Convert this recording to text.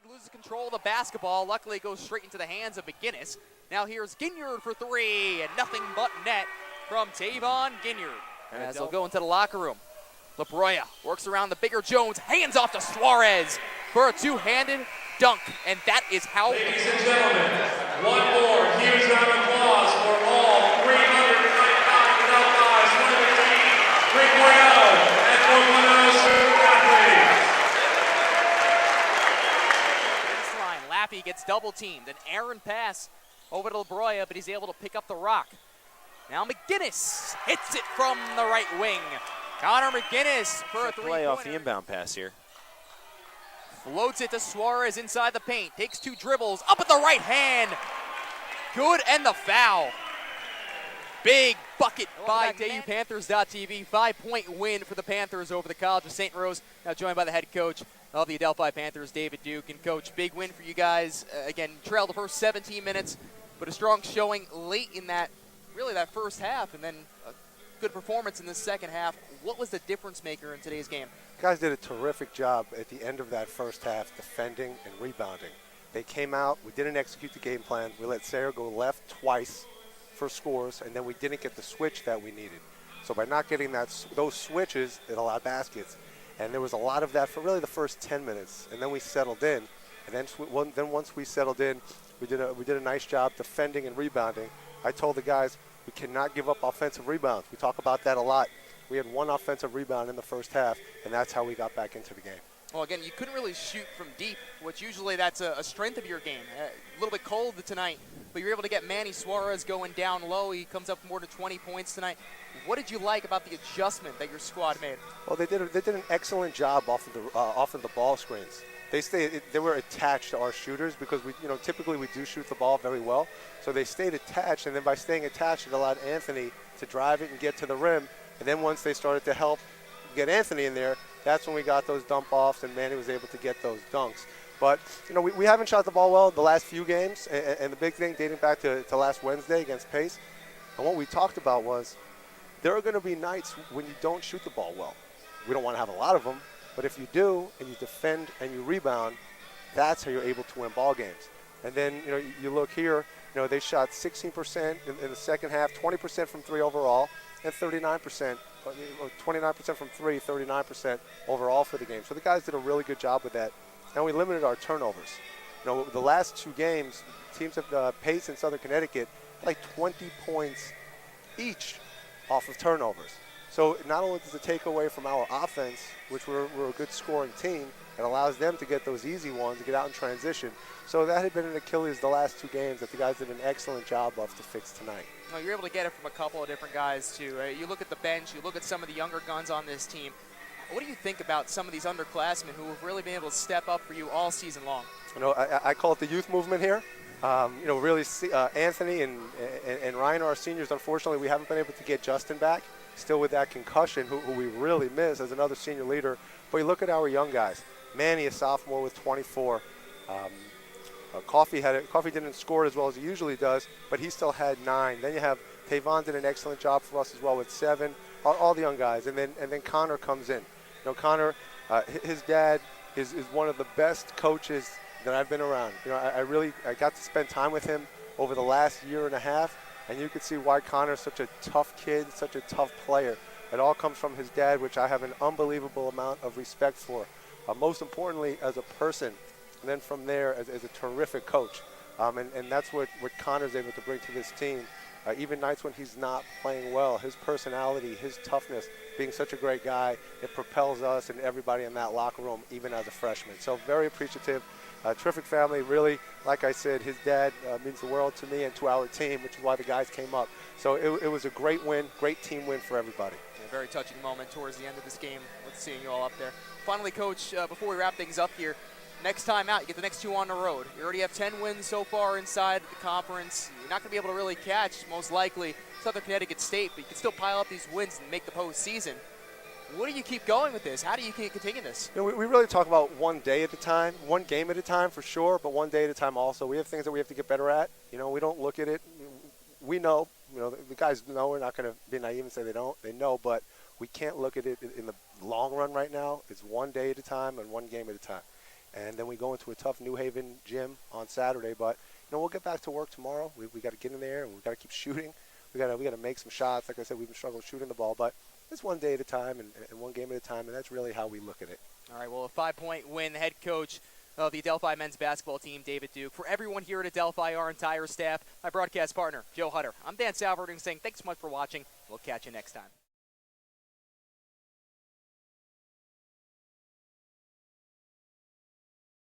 Loses control of the basketball. Luckily, it goes straight into the hands of McGinnis. Now here's Ginyard for three, and nothing but net from Tavon Ginyard. As they'll go into the locker room. LaBroya works around the bigger Jones, hands off to Suarez for a two-handed dunk, and that is how. Ladies and gentlemen, one more huge round of applause for all 395 Adelphi's winning team, 3.0 and 4.0 student athletes. Baseline, Lappy gets double-teamed, an errant pass over to LaBroya, but he's able to pick up the rock. Now McGinnis hits it from the right wing. Connor McGinnis for a three-pointer. Play off the inbound pass here. Floats it to Suarez inside the paint. Takes two dribbles. Up at the right hand. Good, and the foul. Big bucket by DayUPanthers.tv. 5-point win for the Panthers over the College of St. Rose. Now joined by the head coach of the Adelphi Panthers, David Duke. And coach, big win for you guys. Again, trailed the first 17 minutes, but a strong showing late in that first half, and then a good performance in the second half. What was the difference maker in today's game? Guys did a terrific job at the end of that first half defending and rebounding. They came out, we didn't execute the game plan. We let Sayre go left twice for scores, and then we didn't get the switch that we needed. So by not getting those switches, it allowed baskets. And there was a lot of that for really the first 10 minutes. And then we settled in. And then once we settled in, we did a nice job defending and rebounding. I told the guys, we cannot give up offensive rebounds. We talk about that a lot. We had one offensive rebound in the first half, and that's how we got back into the game. Well, again, you couldn't really shoot from deep, which usually that's a strength of your game. A little bit cold tonight, but you're able to get Manny Suarez going down low. He comes up more than 20 points tonight. What did you like about the adjustment that your squad made? Well, they did an excellent job off of the ball screens. They were attached to our shooters because typically we do shoot the ball very well. So they stayed attached, and then by staying attached, it allowed Anthony to drive it and get to the rim. And then once they started to help get Anthony in there, that's when we got those dump offs, and Manny was able to get those dunks. But we haven't shot the ball well the last few games, and the big thing dating back to last Wednesday against Pace, and what we talked about was there are going to be nights when you don't shoot the ball well. We don't want to have a lot of them. But if you do, and you defend and you rebound, that's how you're able to win ball games. And then, you look here, they shot 16% in the second half, 20% from three overall, and 39%, 29% from three, 39% overall for the game. So the guys did a really good job with that. And we limited our turnovers. The last two games, teams of Pace and Southern Connecticut, like 20 points each off of turnovers. So not only does it take away from our offense, which we're a good scoring team, it allows them to get those easy ones to get out in transition. So that had been an Achilles the last two games that the guys did an excellent job of to fix tonight. Well, you're able to get it from a couple of different guys, too. You look at the bench, you look at some of the younger guns on this team. What do you think about some of these underclassmen who have really been able to step up for you all season long? I call it the youth movement here. Really, Anthony and Ryan are our seniors. Unfortunately, we haven't been able to get Justin back. Still with that concussion, who we really miss as another senior leader. But you look at our young guys. Manny, a sophomore with 24. Coffee didn't score as well as he usually does, but he still had 9. Then you have Tavon did an excellent job for us as well with 7. All the young guys, and then Connor comes in. Connor, his dad is one of the best coaches that I've been around. I got to spend time with him over the last year and a half. And you can see why Connor's such a tough kid, such a tough player. It all comes from his dad, which I have an unbelievable amount of respect for. Most importantly, as a person, and then from there, as a terrific coach. And that's what Connor's able to bring to this team. Even nights when he's not playing well, his personality, his toughness, being such a great guy, it propels us and everybody in that locker room, even as a freshman. So very appreciative. Terrific family, really, like I said, his dad means the world to me and to our team, which is why the guys came up. So it was a great win, great team win for everybody. A very touching moment towards the end of this game with seeing you all up there. Finally, Coach, before we wrap things up here, next time out, you get the next 2 on the road. You already have 10 wins so far inside the conference. You're not going to be able to really catch, most likely, Southern Connecticut State, but you can still pile up these wins and make the postseason. What do you keep going with this? How do you continue this? We really talk about one day at a time, one game at a time for sure, but one day at a time also. We have things that we have to get better at. We don't look at it. We know, the guys know. We're not going to be naive and say they don't. They know, but we can't look at it in the long run right now. It's one day at a time and one game at a time. and then we go into a tough New Haven gym on Saturday. But we'll get back to work tomorrow. We got to get in there, and we got to keep shooting. We got to make some shots. Like I said, we've been struggling shooting the ball, but it's one day at a time and one game at a time, and that's really how we look at it. All right, well, a 5-point win. The head coach of the Adelphi men's basketball team, David Duke. For everyone here at Adelphi, our entire staff, my broadcast partner, Joe Hutter, I'm Dan Salverding saying thanks so much for watching. We'll catch you next time.